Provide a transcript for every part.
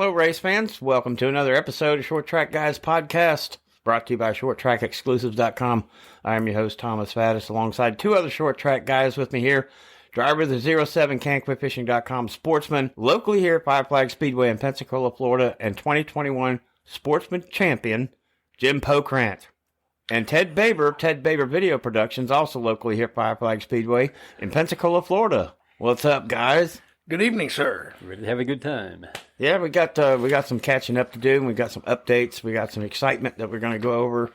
Hello, race fans. Welcome to another episode of Short Track Guys Podcast, brought to you by ShortTrackExclusives.com. I am your host, Thomas Faddis, alongside two other short track guys with me here. Driver of the 07 CanQuitFishing.com sportsman, locally here at Five Flag Speedway in Pensacola, Florida, and 2021 Sportsman Champion, Jim Pokrant. And Ted Baber Video Productions, also locally here at Five Flag Speedway in Pensacola, Florida. What's up, guys? Good evening, sir. Ready to have a good time. Yeah, we got some catching up to do, and we got some updates. We got some excitement that we're going to go over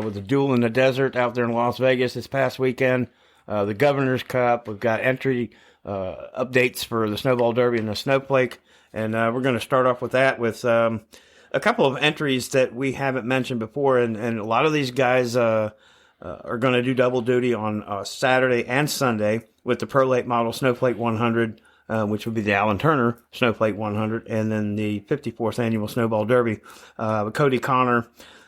with the Duel in the Desert out there in Las Vegas this past weekend. The Governor's Cup. We've got entry updates for the Snowball Derby and the Snowflake, and we're going to start off with that with a couple of entries that we haven't mentioned before, and a lot of these guys are going to do double duty on Saturday and Sunday with the Pro Late Model Snowflake 100. Which would be the Alan Turner Snowflake 100, and then the 54th Annual Snowball Derby with Cody Connor,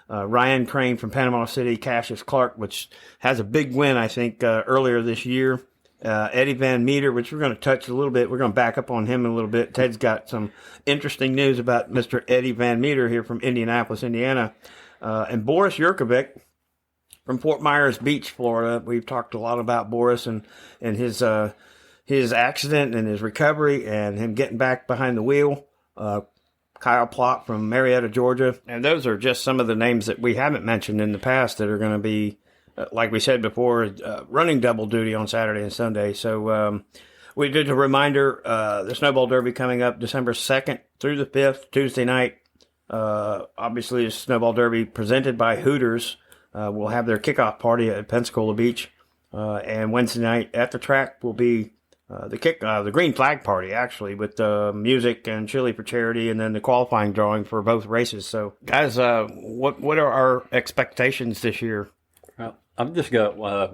Ryan Crane from Panama City, Cassius Clark, which has a big win, I think, earlier this year. Eddie Van Meter, which we're going to touch a little bit. We're going to back up on him a little bit. Ted's got some interesting news about Mr. Eddie Van Meter here from Indianapolis, Indiana. And Boris Yurkovic from Fort Myers Beach, Florida. We've talked a lot about Boris and his accident and his recovery and him getting back behind the wheel. Kyle Plott from Marietta, Georgia. And those are just some of the names that we haven't mentioned in the past that are going to be, like we said before, running double duty on Saturday and Sunday. So we did a reminder, the Snowball Derby coming up December 2nd through the 5th, Tuesday night. Obviously, the Snowball Derby presented by Hooters will have their kickoff party at Pensacola Beach. And Wednesday night at the track will be the green flag party, actually, with music and chili for charity, and then the qualifying drawing for both races. So, guys, what are our expectations this year? Well,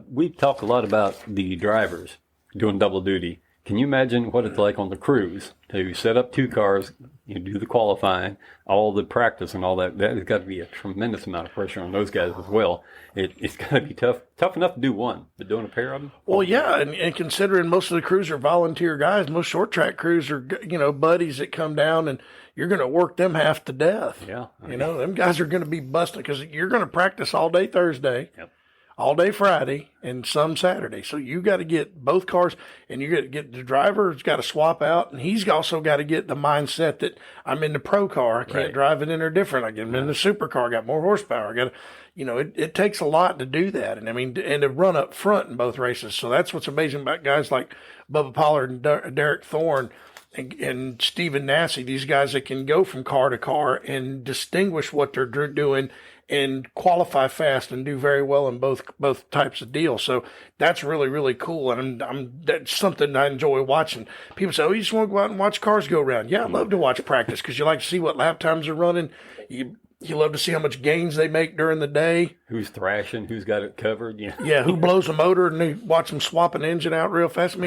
we've talked a lot about the drivers doing double duty. Can you imagine what it's like on the crews to set up two cars, do the qualifying, all the practice and all that? That has got to be a tremendous amount of pressure on those guys as well. It's got to be tough enough to do one, but doing a pair of them? Well, yeah, and considering most of the crews are volunteer guys, most short track crews are, buddies that come down, and you're going to work them half to death. Yeah. Them guys are going to be busting because you're going to practice all day Thursday. Yep. All day Friday and some Saturday. So you got to get both cars, and you got to get the driver's got to swap out, and he's also got to get the mindset that I'm in the pro car. I can't drive it in or different. I get in the supercar, got more horsepower. I got to, it takes a lot to do that. And and to run up front in both races. So that's what's amazing about guys like Bubba Pollard and Derek Thorne and Stephen Nassy, these guys that can go from car to car and distinguish what they're doing and qualify fast and do very well in both types of deals. So that's really, really cool. And that's something I enjoy watching. People say, oh, you just want to go out and watch cars go around. Yeah, I love to watch practice because you like to see what lap times are running. You love to see how much gains they make during the day. Who's thrashing, who's got it covered. Yeah, who blows a motor, and they watch them swap an engine out real fast.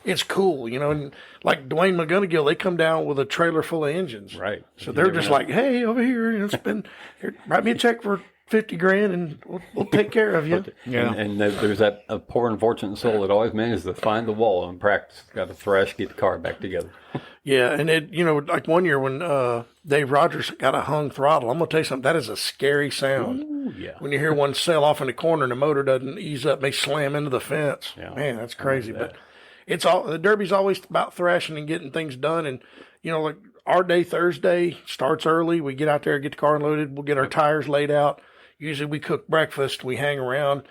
It's cool, and like Dwayne McGonigal, they come down with a trailer full of engines. Right. So they're just like, hey, over here, write me a check for $50,000 and we'll take care of you. Yeah. And there's that a poor unfortunate soul that always manages to find the wall in practice. Got to thrash, get the car back together. Yeah, and like one year when Dave Rogers got a hung throttle, I'm going to tell you something, that is a scary sound. Ooh, yeah. When you hear one sail off in the corner and the motor doesn't ease up, may slam into the fence. Yeah. Man, that's crazy. But the Derby's always about thrashing and getting things done. And, like our day Thursday starts early. We get out there, get the car unloaded. We'll get our tires laid out. Usually we cook breakfast. We hang around.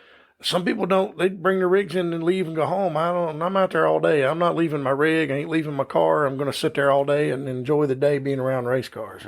Some people don't. They bring their rigs in and leave and go home. I'm out there all day. I'm not leaving my rig. I ain't leaving my car. I'm going to sit there all day and enjoy the day being around race cars.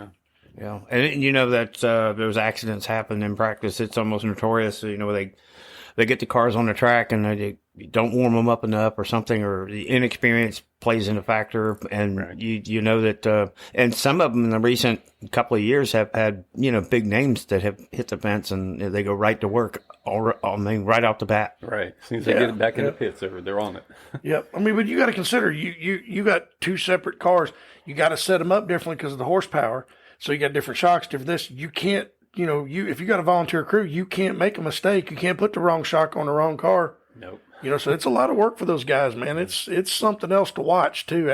Yeah. And that those accidents happen in practice. It's almost notorious. They get the cars on the track and they don't warm them up enough or something, or the inexperience plays in a factor. And that, and some of them in the recent couple of years have had, big names that have hit the fence and they go right to work right off the bat. Right. As soon as they get it back in the pits, they're on it. Yep. But you got to consider, you got two separate cars. You got to set them up differently because of the horsepower. So you got different shocks, different this. You can't, if you got a volunteer crew, you can't make a mistake. You can't put the wrong shock on the wrong car. Nope. So it's a lot of work for those guys, man. It's something else to watch too.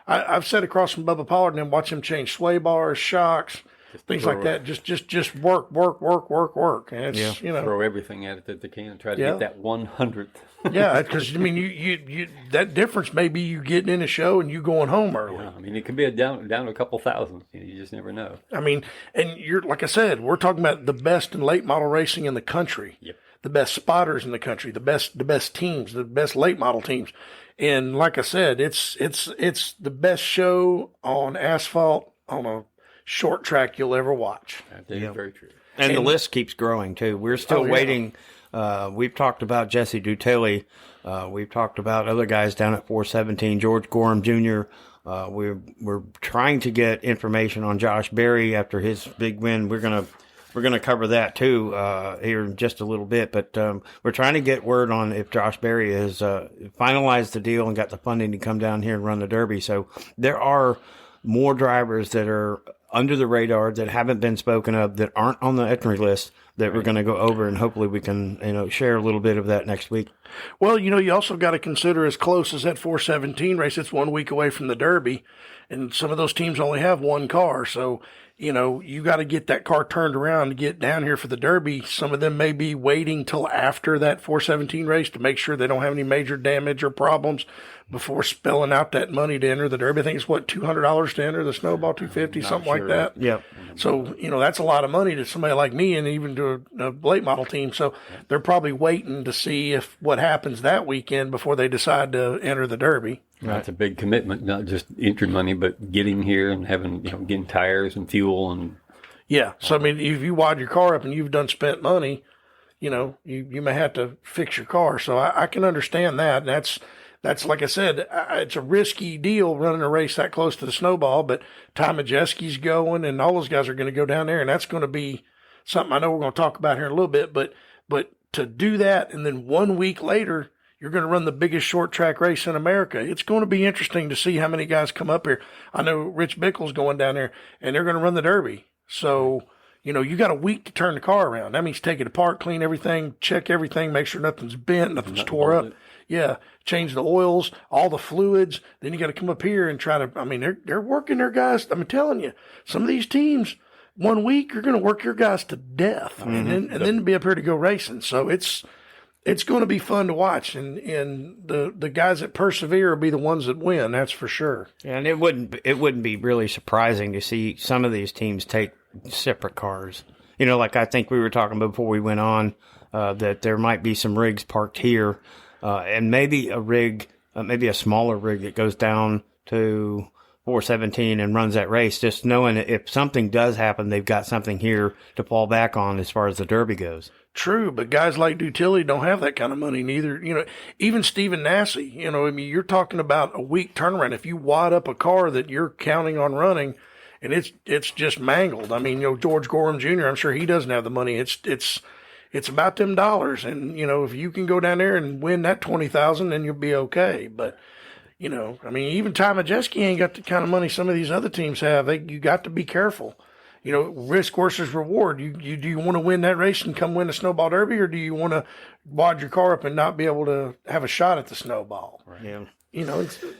I've sat across from Bubba Pollard and then watch him change sway bars, shocks, things like that. Just work. And it's, throw everything at it that they can and try to get that 100th. Yeah, because I mean, you that difference may be you getting in a show and you going home early. Yeah, I mean, it could be down to a couple thousand. You just never know. I mean, and you're like I said, we're talking about the best in late model racing in the country. Yep. The best spotters in the country, the best teams, the best late model teams. And like I said, it's the best show on asphalt on a short track you'll ever watch. That's very true. And the list keeps growing too. We're still waiting. We've talked about Jesse Dutelli. We've talked about other guys down at 417, George Gorham Jr. We're trying to get information on Josh Berry after his big win. We're gonna cover that too here in just a little bit. But we're trying to get word on if Josh Berry has finalized the deal and got the funding to come down here and run the Derby. So there are more drivers that are under the radar that haven't been spoken of, that aren't on the entry list, that we're going to go over, and hopefully we can, share a little bit of that next week. Well, you also got to consider, as close as that 417 race, it's 1 week away from the Derby, and some of those teams only have one car. So, you got to get that car turned around to get down here for the Derby. Some of them may be waiting till after that 417 race to make sure they don't have any major damage or problems before spelling out that money to enter the Derby. I think it's $200 to enter the Snowball, $250, something like that. Yep. So, that's a lot of money to somebody like me and even to a late model team. So they're probably waiting to see what happens that weekend before they decide to enter the Derby. That's a big commitment, not just entry money, but getting here and having, getting tires and fuel and. Yeah. So, I mean, if you wad your car up and you've done spent money, you may have to fix your car. So I can understand that. That's like I said, it's a risky deal running a race that close to the Snowball, but Ty Majeski's going and all those guys are going to go down there, and that's going to be something I know we're going to talk about here in a little bit, but to do that and then 1 week later, you're going to run the biggest short track race in America. It's going to be interesting to see how many guys come up here. I know Rich Bickle's going down there and they're going to run the Derby. So, you got a week to turn the car around. That means take it apart, clean everything, check everything, make sure nothing's bent, nothing's tore up. Yeah, change the oils, all the fluids. Then you got to come up here and try to. I mean, they're working their guys. I'm telling you, some of these teams, 1 week you're going to work your guys to death, and then be up here to go racing. So it's going to be fun to watch, and the guys that persevere will be the ones that win. That's for sure. And it wouldn't be really surprising to see some of these teams take separate cars. Like I think we were talking before we went on, that there might be some rigs parked here. And maybe a rig, maybe a smaller rig that goes down to 417 and runs that race, just knowing that if something does happen, they've got something here to fall back on as far as the Derby goes. True, but guys like Dutilli don't have that kind of money neither. Even Stephen Nassy, you're talking about a week turnaround. If you wad up a car that you're counting on running and it's just mangled. I mean, George Gorham Jr., I'm sure he doesn't have the money. It's about them dollars. And, if you can go down there and win that 20,000, then you'll be okay. But, I mean, even Ty Majeski ain't got the kind of money some of these other teams have. You got to be careful. Risk versus reward. Do you want to win that race and come win the Snowball Derby, or do you want to wad your car up and not be able to have a shot at the Snowball? Right. Yeah.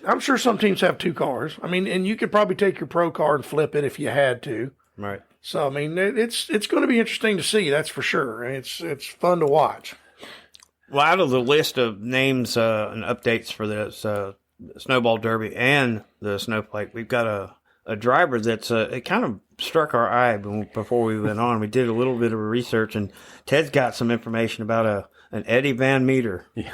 I'm sure some teams have two cars. I mean, and you could probably take your pro car and flip it if you had to. Right. So, I mean, it's going to be interesting to see, that's for sure. It's fun to watch. Well, out of the list of names and updates for this Snowball Derby and the Snowflake, we've got a driver that's it kind of struck our eye before we went on. We did a little bit of research, and Ted's got some information about an Eddie Van Meter. Yeah.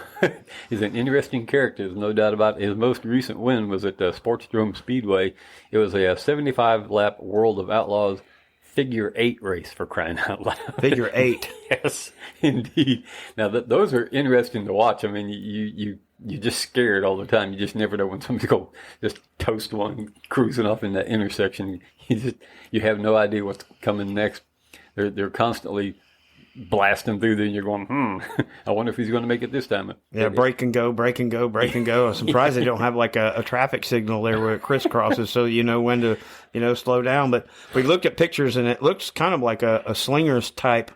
He's an interesting character, there's no doubt about it. His most recent win was at the Sportsdrome Speedway. It was a 75-lap World of Outlaws figure 8 race, for crying out loud. Figure 8. Yes, indeed. Now, those are interesting to watch. I mean, you're just scared all the time. You just never know when somebody's going to just toast one cruising off in that intersection. You have no idea what's coming next. They're constantly blasting through there, and you're going, I wonder if he's going to make it this time. Yeah, break and go, break and go, break and go. I'm surprised they don't have like a traffic signal there where it crisscrosses so you know when to, slow down. But we looked at pictures, and it looks kind of like a slingers type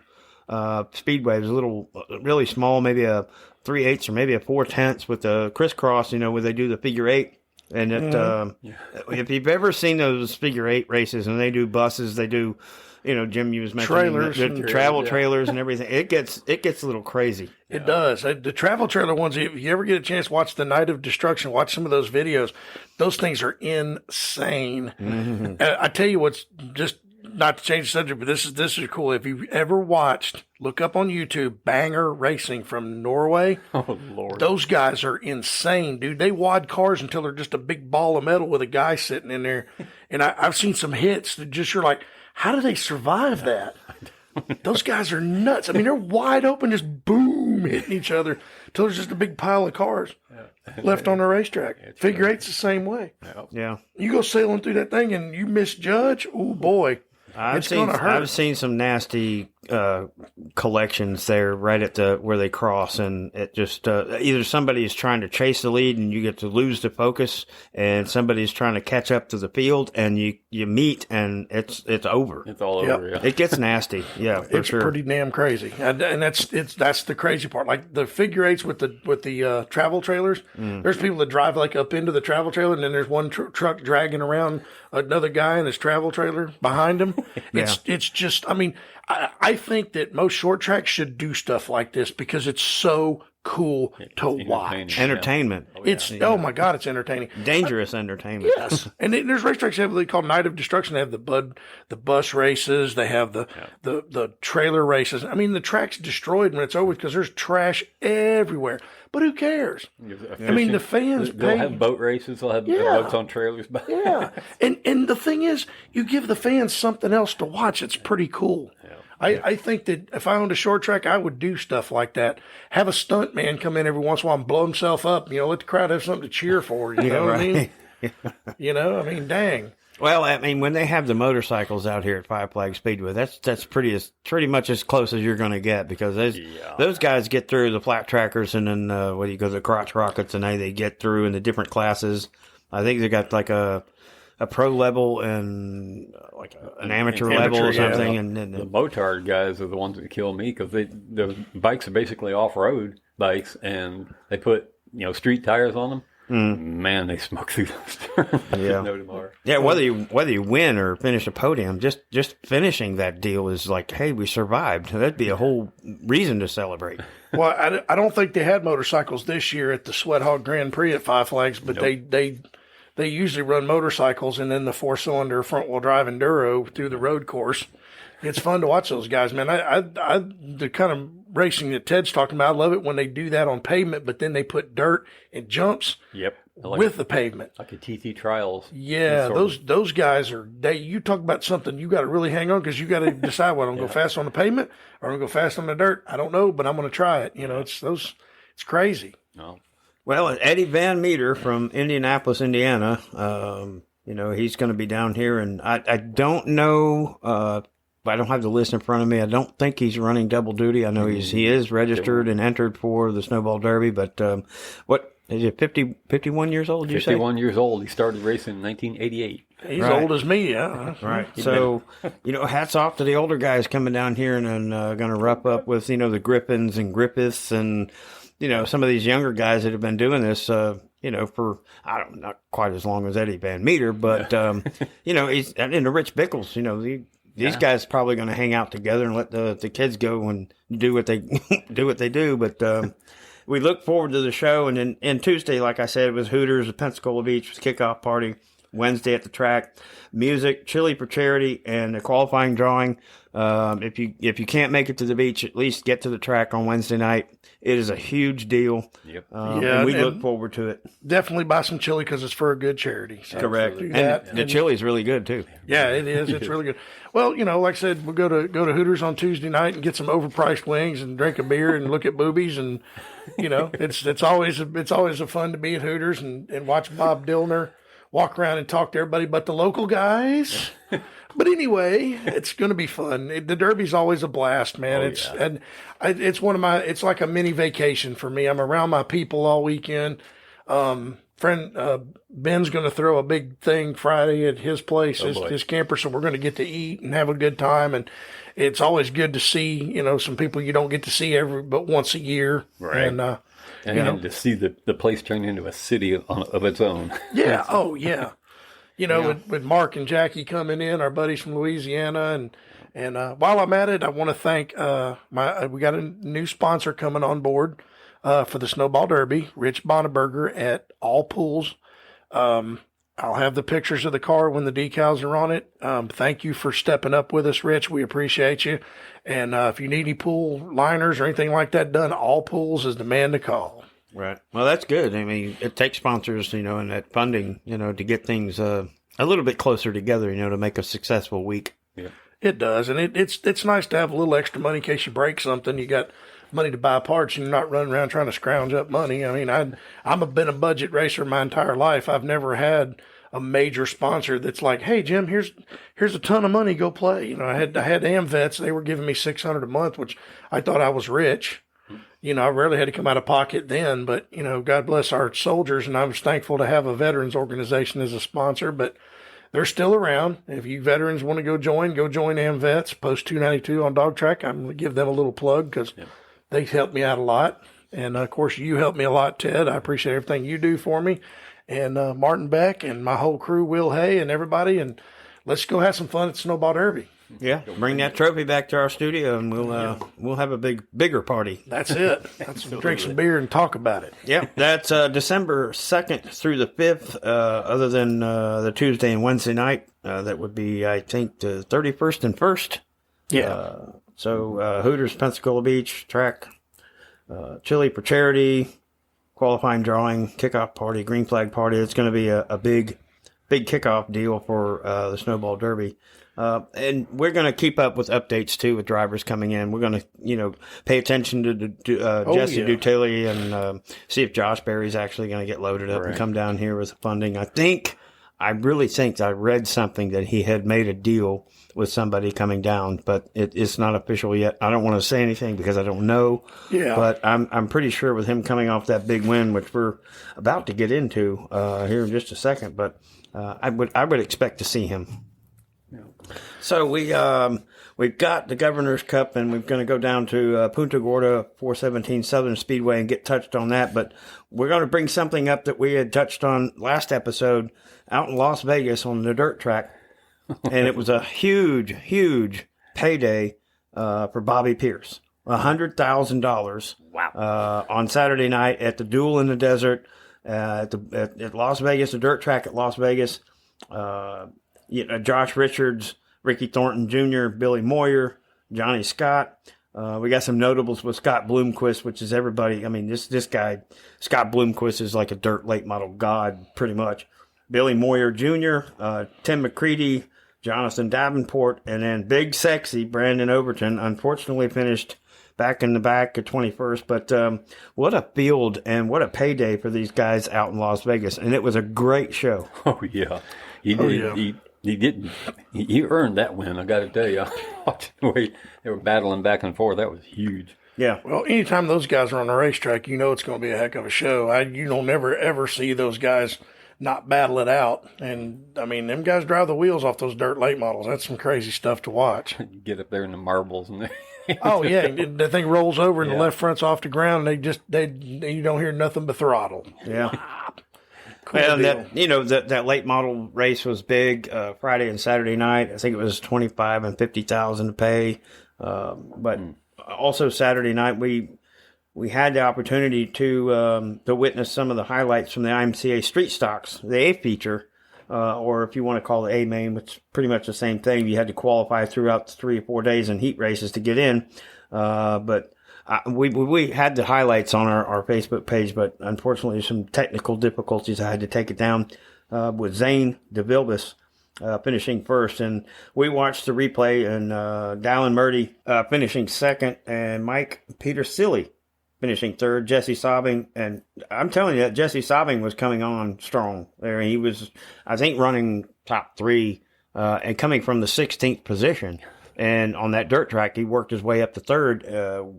speedway. It was a little, really small, maybe a 3/8 or maybe a 4/10 with the crisscross, where they do the figure 8 And if you've ever seen those figure eight races, and they do buses, they do, Jim, you was mentioning Trailers the and travel trailers and everything. It gets a little crazy. It does. The travel trailer ones, if you ever get a chance to watch the Night of Destruction, watch some of those videos. Those things are insane. Mm-hmm. I tell you what's just, not to change the subject, but this is cool. If you've ever watched, look up on YouTube, Banger Racing from Norway. Oh, Lord. Those guys are insane, dude. They wad cars until they're just a big ball of metal with a guy sitting in there. And I've seen some hits that just, you're like, how do they survive that? Those guys are nuts. I mean, they're wide open, just boom, hitting each other until there's just a big pile of cars left on the racetrack. Figure eight's the same way. Yeah. You go sailing through that thing and you misjudge, oh boy. I've It's gonna hurt. I've seen some nasty collections there right at where they cross, and it just either somebody is trying to chase the lead and you get to lose the focus, and somebody's trying to catch up to the field, and you meet and it's over. It's all over. Yeah. It gets nasty. Yeah, for It's sure. pretty damn crazy, and that's the crazy part. Like the figure eights with the travel trailers. There's people that drive like up into the travel trailer, and then there's one truck dragging around another guy in his travel trailer behind him. It's just, I mean, I think that most short tracks should do stuff like this because it's so cool to watch. Entertainment. Oh my God, it's entertaining. Dangerous entertainment. Yes, and then there's racetracks that have what they call Night of Destruction. They have the bus races. They have the trailer races. I mean, the track's destroyed when it's over because there's trash everywhere. But who cares? I mean, the fans They'll pay. have boat races. They'll have boats on trailers. Yeah, and the thing is, you give the fans something else to watch. It's pretty cool. I think that if I owned a short track, I would do stuff like that. Have a stunt man come in every once in a while and blow himself up. Let the crowd have something to cheer for. You know what I mean? I mean, dang. Well, I mean, when they have the motorcycles out here at Five Flag Speedway, that's pretty much as close as you're going to get, because those guys get through the flat trackers, and then the crotch rockets, and they get through in the different classes. I think they got like a pro level and like an amateur level or something. And the motard guys are the ones that kill me, because the bikes are basically off road bikes, and they put street tires on them. Man, they smoke through those. No tomorrow. Yeah, whether you win or finish a podium, just finishing that deal is like, hey, we survived. That'd be a whole reason to celebrate. Well, I don't think they had motorcycles this year at the Sweat Hog Grand Prix at Five Flags, but they usually run motorcycles and then the 4-cylinder front-wheel drive enduro through the road course. It's fun to watch those guys, man. The kind of racing that Ted's talking about, I love it when they do that on pavement, but then they put dirt and jumps with the pavement. Like a TT Trials. Yeah, those guys are, you talk about something you got to really hang on, because you got to decide whether I'm going to go fast on the pavement or I'm going to go fast on the dirt. I don't know, but I'm going to try it. It's crazy. No. Well, Eddie Van Meter from Indianapolis, Indiana, he's going to be down here, and I don't know, I don't have the list in front of me. I don't think he's running double duty. I know he is registered and entered for the Snowball Derby, but what is he, 51 years old, did you say? 51 years old. He started racing in 1988. He's old as me, yeah. Right. So, hats off to the older guys coming down here and going to rough up with, the Griffins and Griffiths and, some of these younger guys that have been doing this, for, not quite as long as Eddie Van Meter, but, he's, and the Rich Bickles, these guys probably going to hang out together and let the kids go and do what they do. But we look forward to the show. And then Tuesday, like I said, it was Hooters at Pensacola Beach, was kickoff party. Wednesday at the track, music, chili for charity, and the qualifying drawing. If you can't make it to the beach, at least get to the track on Wednesday night. It is a huge deal. Yep. And we look forward to it. Definitely buy some chili because it's for a good charity. So correct. And the chili is really good too. Yeah, it is. It's really good. Well, like I said, we'll go to Hooters on Tuesday night and get some overpriced wings and drink a beer and look at boobies, and it's always a fun to be at Hooters and watch Bob Dillner walk around and talk to everybody but the local guys. But anyway, it's going to be fun. The Derby's always a blast, man. It's it's like a mini vacation for me. I'm around my people all weekend. Friend Ben's going to throw a big thing Friday at his place, his camper, so we're going to get to eat and have a good time. And it's always good to see, some people you don't get to see but once a year. Right. And And to see the place turn into a city of its own. Yeah. Oh, yeah. With Mark and Jackie coming in, our buddies from Louisiana, and while I'm at it, I want to thank we got a new sponsor coming on board for the Snowball Derby, Rich Bonneberger at All Pools. I'll have the pictures of the car when the decals are on it. Thank you for stepping up with us, Rich. We appreciate you. And if you need any pool liners or anything like that done, All Pools is the man to call. Right. Well, that's good. I mean, it takes sponsors, and that funding, to get things a little bit closer together, to make a successful week. Yeah. It does. And it's nice to have a little extra money in case you break something. You got money to buy parts and you're not running around trying to scrounge up money. I mean, I've been a budget racer my entire life. I've never had a major sponsor that's like, hey, Jim, here's a ton of money, go play. I had AmVets. They were giving me $600 a month, which I thought I was rich. I rarely had to come out of pocket then, but, God bless our soldiers. And I was thankful to have a veterans organization as a sponsor, but they're still around. If you veterans want to go join AmVets, Post 292 on Dog Track. I'm going to give them a little plug because they helped me out a lot. And of course, you helped me a lot, Ted. I appreciate everything you do for me. And Martin Beck and my whole crew, Will Hay and everybody. And let's go have some fun at Snowball Derby. Yeah, bring that trophy back to our studio, and we'll have a bigger party. That's it. Let's drink some beer and talk about it. Yeah, that's December 2nd through the 5th. Other than the Tuesday and Wednesday night, that would be, I think, the 31st and 1st. Yeah. So Hooters, Pensacola Beach track, Chili for Charity, qualifying drawing, kickoff party, green flag party. It's going to be a big kickoff deal for the Snowball Derby. And we're going to keep up with updates too with drivers coming in. We're going to pay attention to Jesse Dutilli and see if Josh Berry's actually going to get loaded up and come down here with funding. I really think I read something that he had made a deal with somebody coming down, but it's not official yet. I don't want to say anything because I don't know. Yeah. But I'm pretty sure with him coming off that big win, which we're about to get into here in just a second, but I would expect to see him. So we've got the Governor's Cup, and we're going to go down to Punta Gorda 417 Southern Speedway and get touched on that. But we're going to bring something up that we had touched on last episode out in Las Vegas on the dirt track, and it was a huge payday for Bobby Pierce, $100,000. Wow! On Saturday night at the Duel in the Desert at Las Vegas, the dirt track at Las Vegas. Josh Richards, Ricky Thornton Jr., Billy Moyer, Johnny Scott. We got some notables with Scott Bloomquist, which is everybody. I mean, this guy, Scott Bloomquist, is like a dirt late model god, pretty much. Billy Moyer Jr., Tim McCready, Jonathan Davenport, and then Big Sexy Brandon Overton. Unfortunately, finished back in the back at 21st. But what a field and what a payday for these guys out in Las Vegas. And it was a great show. Oh, yeah. He earned that win, I got to tell you. Watching the way they were battling back and forth, that was huge. Yeah. Well, anytime those guys are on the racetrack, it's going to be a heck of a show. You don't never, ever see those guys not battle it out. And, I mean, them guys drive the wheels off those dirt late models. That's some crazy stuff to watch. You get up there in the marbles. And oh, yeah. The thing rolls over and the left front's off the ground, and you don't hear nothing but throttle. Yeah. Cool well, deal. that late model race was big Friday and Saturday night. I think it was 25 and 50,000 to pay. But also Saturday night we had the opportunity to witness some of the highlights from the IMCA Street Stocks, the A feature, or if you want to call it A main, which is pretty much the same thing. You had to qualify throughout 3 or 4 days in heat races to get in. But we had the highlights on our Facebook page, but unfortunately some technical difficulties. I had to take it down with Zane DeVilbiss finishing first, and we watched the replay, and Dallin Murdy finishing second, and Mike Petersilli finishing third. Jesse Sobbing, and I'm telling you that Jesse Sobbing was coming on strong there. He was, I think, running top 3 and coming from the 16th position. And on that dirt track, he worked his way up to third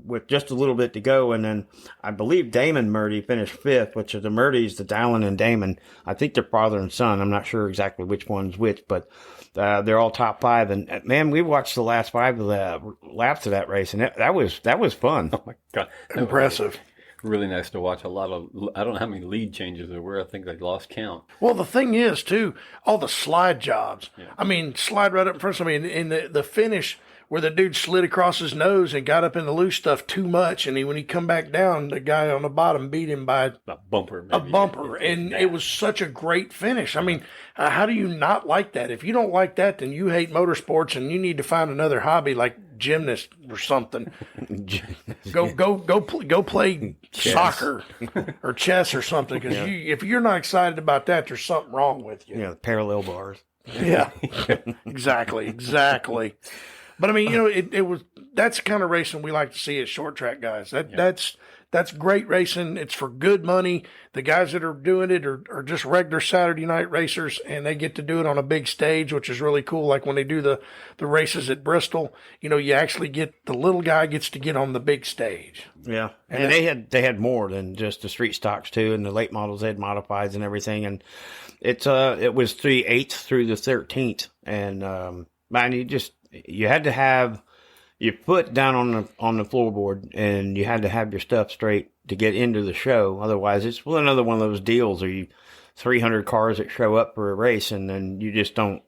with just a little bit to go. And then I believe Damon Murdy finished 5th, which are the Murdys, the Dallin and Damon. I think they're father and son. I'm not sure exactly which one's which, but they're all top 5. And man, we watched the last 5 of the laps of that race, and that was fun. Oh my God, Impressive. really nice to watch. I don't know how many lead changes there were. I think they lost count. Well, the thing is, too, all the slide jobs. Yeah. I mean, slide right up in front of me. And the finish where the dude slid across his nose and got up in the loose stuff too much. And when he come back down, the guy on the bottom beat him by a bumper. And it was such a great finish. I mean, how do you not like that? If you don't like that, then you hate motorsports and you need to find another hobby like gymnast or something. go play soccer or chess or something. Because if you're not excited about that, there's something wrong with you. Yeah, parallel bars. Yeah, exactly. But I mean, that's the kind of racing we like to see at short track guys. That's great racing. It's for good money. The guys that are doing it are just regular Saturday night racers, and they get to do it on a big stage, which is really cool. Like when they do the races at Bristol, you actually get the little guy gets to get on the big stage. Yeah, and they had more than just the street stocks too, and the late models. They had modifieds and everything, and it was the 8th through the 13th, and man, you had to have your foot down on the floorboard, and you had to have your stuff straight to get into the show. Otherwise, it's another one of those deals where 300 cars that show up for a race, and then you just don't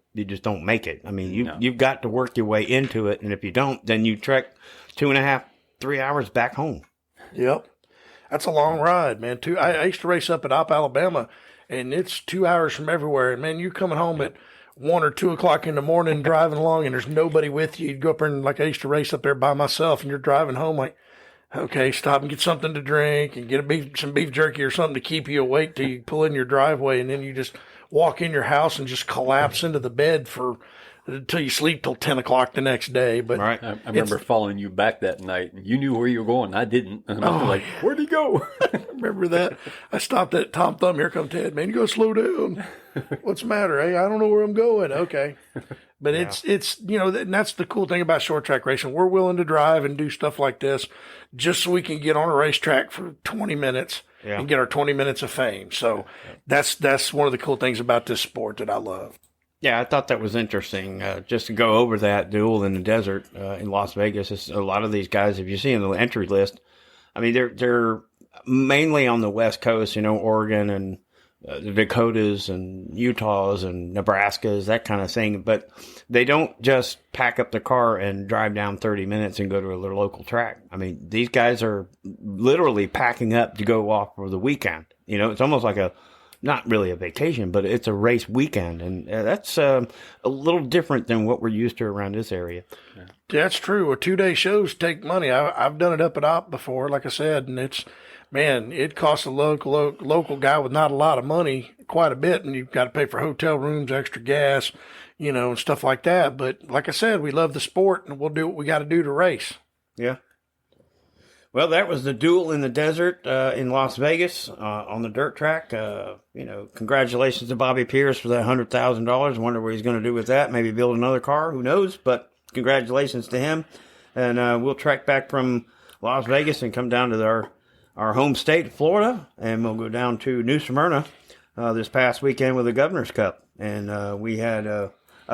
make it. I mean, you've got to work your way into it, and if you don't, then you trek 2.5, 3 hours back home. Yep, that's a long ride, man. I used to race up at Opp, Alabama, and it's 2 hours from everywhere. And man, you're coming home at 1 or 2 o'clock in the morning driving along, and there's nobody with you. You'd go up there, and like I used to race up there by myself, and you're driving home like, okay, stop and get something to drink and get some beef jerky or something to keep you awake till you pull in your driveway, and then you just walk in your house and just collapse into the bed until you sleep till 10 o'clock the next day. But right. I remember following you back that night, and you knew where you were going. I didn't. And I was like, where'd he go? I remember that. I stopped at Tom Thumb. Here come Ted. Man, you gotta slow down. What's the matter? Hey, I don't know where I'm going. Okay. But it's and that's the cool thing about short track racing. We're willing to drive and do stuff like this just so we can get on a racetrack for 20 minutes and get our 20 minutes of fame. So that's one of the cool things about this sport that I love. Yeah, I thought that was interesting. Just to go over that duel in the desert in Las Vegas. A lot of these guys, if you see in the entry list, I mean, they're mainly on the West Coast, Oregon and the Dakotas and Utahs and Nebraskas, that kind of thing. But they don't just pack up the car and drive down 30 minutes and go to their local track. I mean, these guys are literally packing up to go off for the weekend. It's almost like not really a vacation, but it's a race weekend. And that's a little different than what we're used to around this area. Yeah. That's true. 2-day shows take money. I've done it up at Opp before, like I said, and it costs a local guy with not a lot of money quite a bit, and you've got to pay for hotel rooms, extra gas, and stuff like that. But like I said, we love the sport, and we'll do what we got to do to race. Yeah. Well, that was the duel in the desert in Las Vegas on the dirt track. Congratulations to Bobby Pierce for that $100,000. Wonder what he's going to do with that. Maybe build another car. Who knows? But congratulations to him. And we'll trek back from Las Vegas and come down to our home state, Florida, and we'll go down to New Smyrna this past weekend with the Governor's Cup. And we had a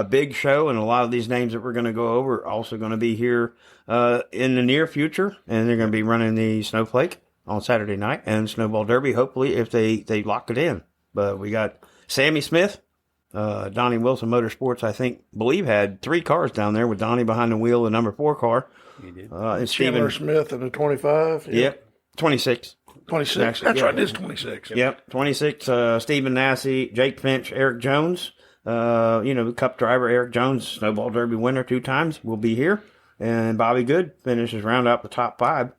big show, and a lot of these names that we're going to go over are also going to be here in the near future, and they're going to be running the Snowflake on Saturday night and Snowball Derby, hopefully, if they lock it in. But we got Sammy Smith, Donnie Wilson Motorsports, believe had 3 cars down there with Donnie behind the wheel, the number 4 car. He did. And Chandler Smith in the 25. Yep. 26. 26. Actually, that's right. It is 26. Yep. 26. Stephen Nassy, Jake Finch, Eric Jones. Cup driver Eric Jones, Snowball Derby winner 2 times, will be here. And Bobby Good finishes round out the top 5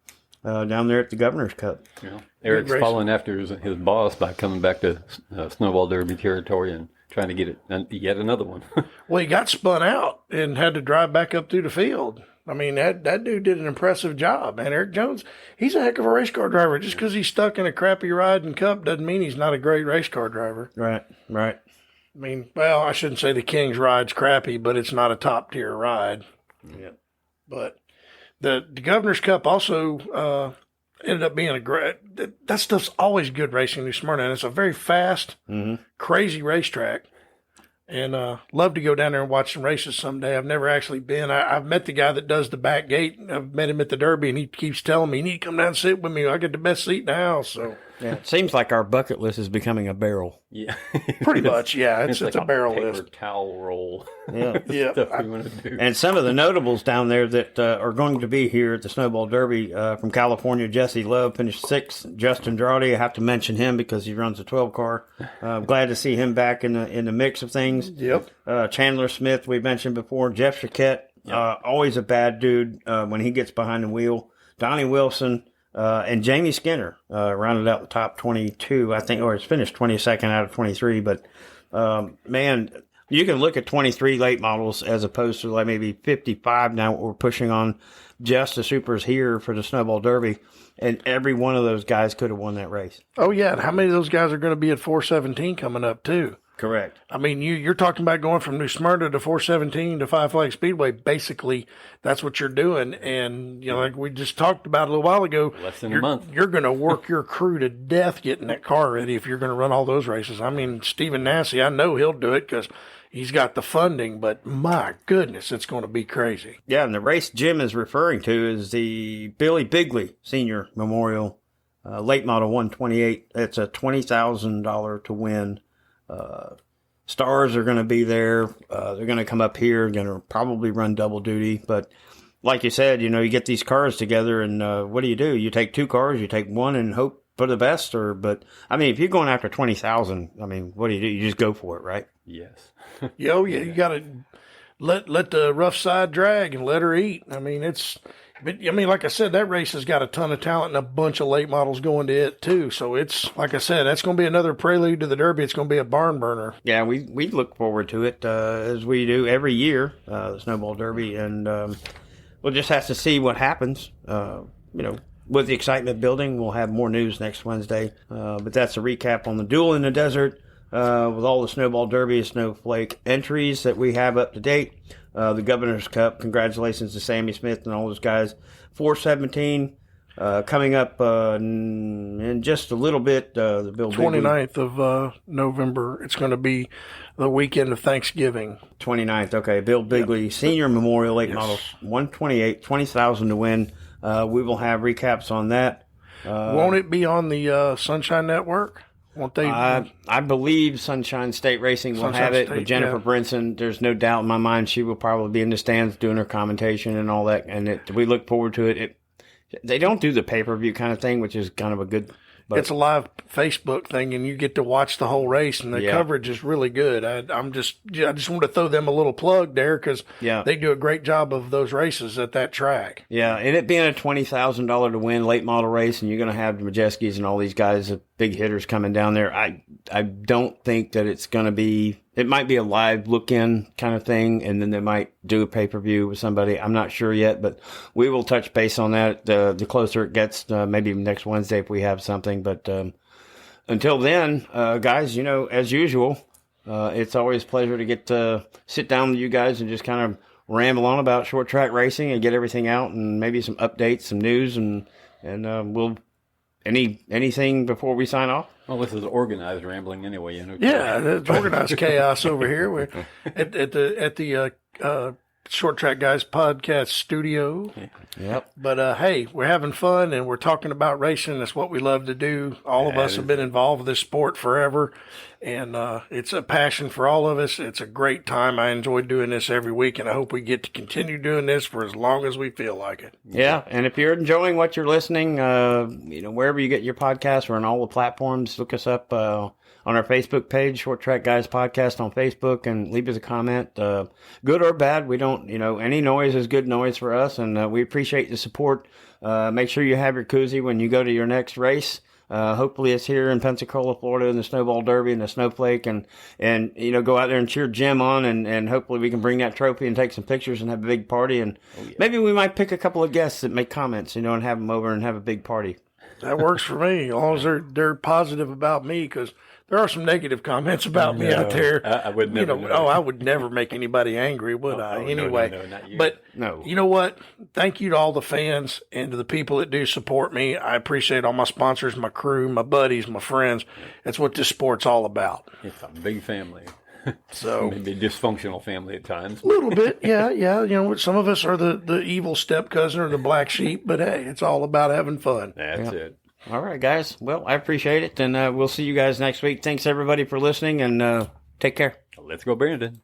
down there at the Governor's Cup. Yeah. Eric's following after his boss by coming back to Snowball Derby territory and trying to get it yet another one. Well, he got spun out and had to drive back up through the field. I mean, that dude did an impressive job, man. Eric Jones, he's a heck of a race car driver. Just because he's stuck in a crappy ride and Cup doesn't mean he's not a great race car driver. Right. I mean, well, I shouldn't say the King's ride's crappy, but it's not a top-tier ride. Yeah. But the Governor's Cup also ended up being a great – that stuff's always good racing in New Smyrna, and it's a very fast, crazy racetrack. And love to go down there and watch some races someday. I've never actually been. I've met the guy that does the back gate. I've met him at the Derby, and he keeps telling me, you need to come down and sit with me. I get the best seat in the house. So Yeah, it seems like our bucket list is becoming a barrel. Yeah. pretty much, yeah. It's like a barrel paper list. towel roll. Yeah. Yeah. Stuff we want to do. And some of the notables down there that are going to be here at the Snowball Derby from California, Jesse Love finished sixth. Justin Girardi, I have to mention him because he runs a 12 car. Glad to see him back in the mix of things. Yep. Chandler Smith, we mentioned before. Jeff Chiquette, always a bad dude when he gets behind the wheel. Donnie Wilson. And Jamie Skinner rounded out the top 22, I think, or it's finished 22nd out of 23. But, man, you can look at 23 late models as opposed to like maybe 55 now. What we're pushing on just the supers here for the Snowball Derby. And every one of those guys could have won that race. Oh, yeah. And how many of those guys are going to be at 417 coming up, too? Correct. I mean, you're talking about going from New Smyrna to 417 to Five Flag Speedway. Basically, that's what you're doing. And, you know, like we just talked about a little while ago, Less than a month. You're going to work your crew to death getting that car ready if you're going to run all those races. I mean, Stephen Nassy, I know he'll do it because he's got the funding, but my goodness, it's going to be crazy. Yeah, and the race Jim is referring to is the Billy Bigley Senior Memorial Late Model 128. It's a $20,000 to win. Stars are going to be there. They're going to come up here, going to probably run double duty. But like you said, you know, you get these cars together and what do? You take two cars, you take one and hope for the best. But I mean, if you're going after 20,000, I mean, what do? You just go for it, right? Yes. Yeah, you got to let the rough side drag and let her eat. I mean, but I mean, like I said, that race has got a ton of talent and a bunch of late models going to it too. So it's, like I said, that's going to be another prelude to the Derby. It's going to be a barn burner. Yeah, we look forward to it as we do every year, the Snowball Derby, and we'll just have to see what happens. You know, with the excitement building, we'll have more news next Wednesday. But that's a recap on the Duel in the Desert with all the Snowball Derby and Snowflake entries that we have up to date. The Governor's Cup, congratulations to Sammy Smith and all those guys. 417 coming up in just a little bit. The Bill 29th of November. It's going to be the weekend of Thanksgiving. 29th, okay. Bill Bigley Senior Memorial Late Model 128, 20,000 to win. We will have recaps on that. Won't it be on the Sunshine Network? Won't they? I believe Sunshine State Racing will have it with Jennifer Brinson. There's no doubt in my mind she will probably be in the stands doing her commentation and all that. And we look forward to it. They don't do the pay-per-view kind of thing, which is kind of a good... But it's a live Facebook thing, and you get to watch the whole race, and the coverage is really good. I just want to throw them a little plug there because they do a great job of those races at that track. Yeah, and it being a $20,000 to win late model race, and you're going to have the Majeskis and all these guys, the big hitters coming down there. I don't think that it's going to be. It might be a live look-in kind of thing, and then they might do a pay-per-view with somebody. I'm not sure yet, but we will touch base on that the closer it gets, maybe next Wednesday if we have something. But until then, guys, you know, as usual, it's always a pleasure to get to sit down with you guys and just kind of ramble on about short track racing and get everything out and maybe some updates, some news, and we'll anything before we sign off. Well, this is organized rambling anyway, you know. Yeah, it's organized chaos over here. We're at the Short Track Guys podcast studio. Yep. But hey, we're having fun and we're talking about racing. That's what we love to do. All of us have been involved with this sport forever, and it's a passion for all of us. It's a great time. I enjoy doing this every week, and I hope we get to continue doing this for as long as we feel like it. Yeah, and if you're enjoying what you're listening, you know, wherever you get your podcasts or on all the platforms, look us up on our Facebook page, Short Track Guys Podcast on Facebook, and leave us a comment, good or bad. We don't, you know, any noise is good noise for us, and we appreciate the support. Make sure you have your koozie when you go to your next race. Hopefully it's here in Pensacola, Florida, in the Snowball Derby and the Snowflake, and you know, go out there and cheer Jim on, and hopefully we can bring that trophy and take some pictures and have a big party, and maybe we might pick a couple of guests that make comments, you know, and have them over and have a big party. That works for me, as long as they're positive about me, because there are some negative comments about me out there. I would never. You know, I would never make anybody angry, would I? Anyway, no, not you. But No. You know what? Thank you to all the fans and to the people that do support me. I appreciate all my sponsors, my crew, my buddies, my friends. That's what this sport's all about. It's a big family. So Maybe a dysfunctional family at times. a little bit, yeah. You know, some of us are the evil step cousin or the black sheep, but hey, it's all about having fun. That's it. All right, guys. Well, I appreciate it, and we'll see you guys next week. Thanks, everybody, for listening, and take care. Let's go, Brandon.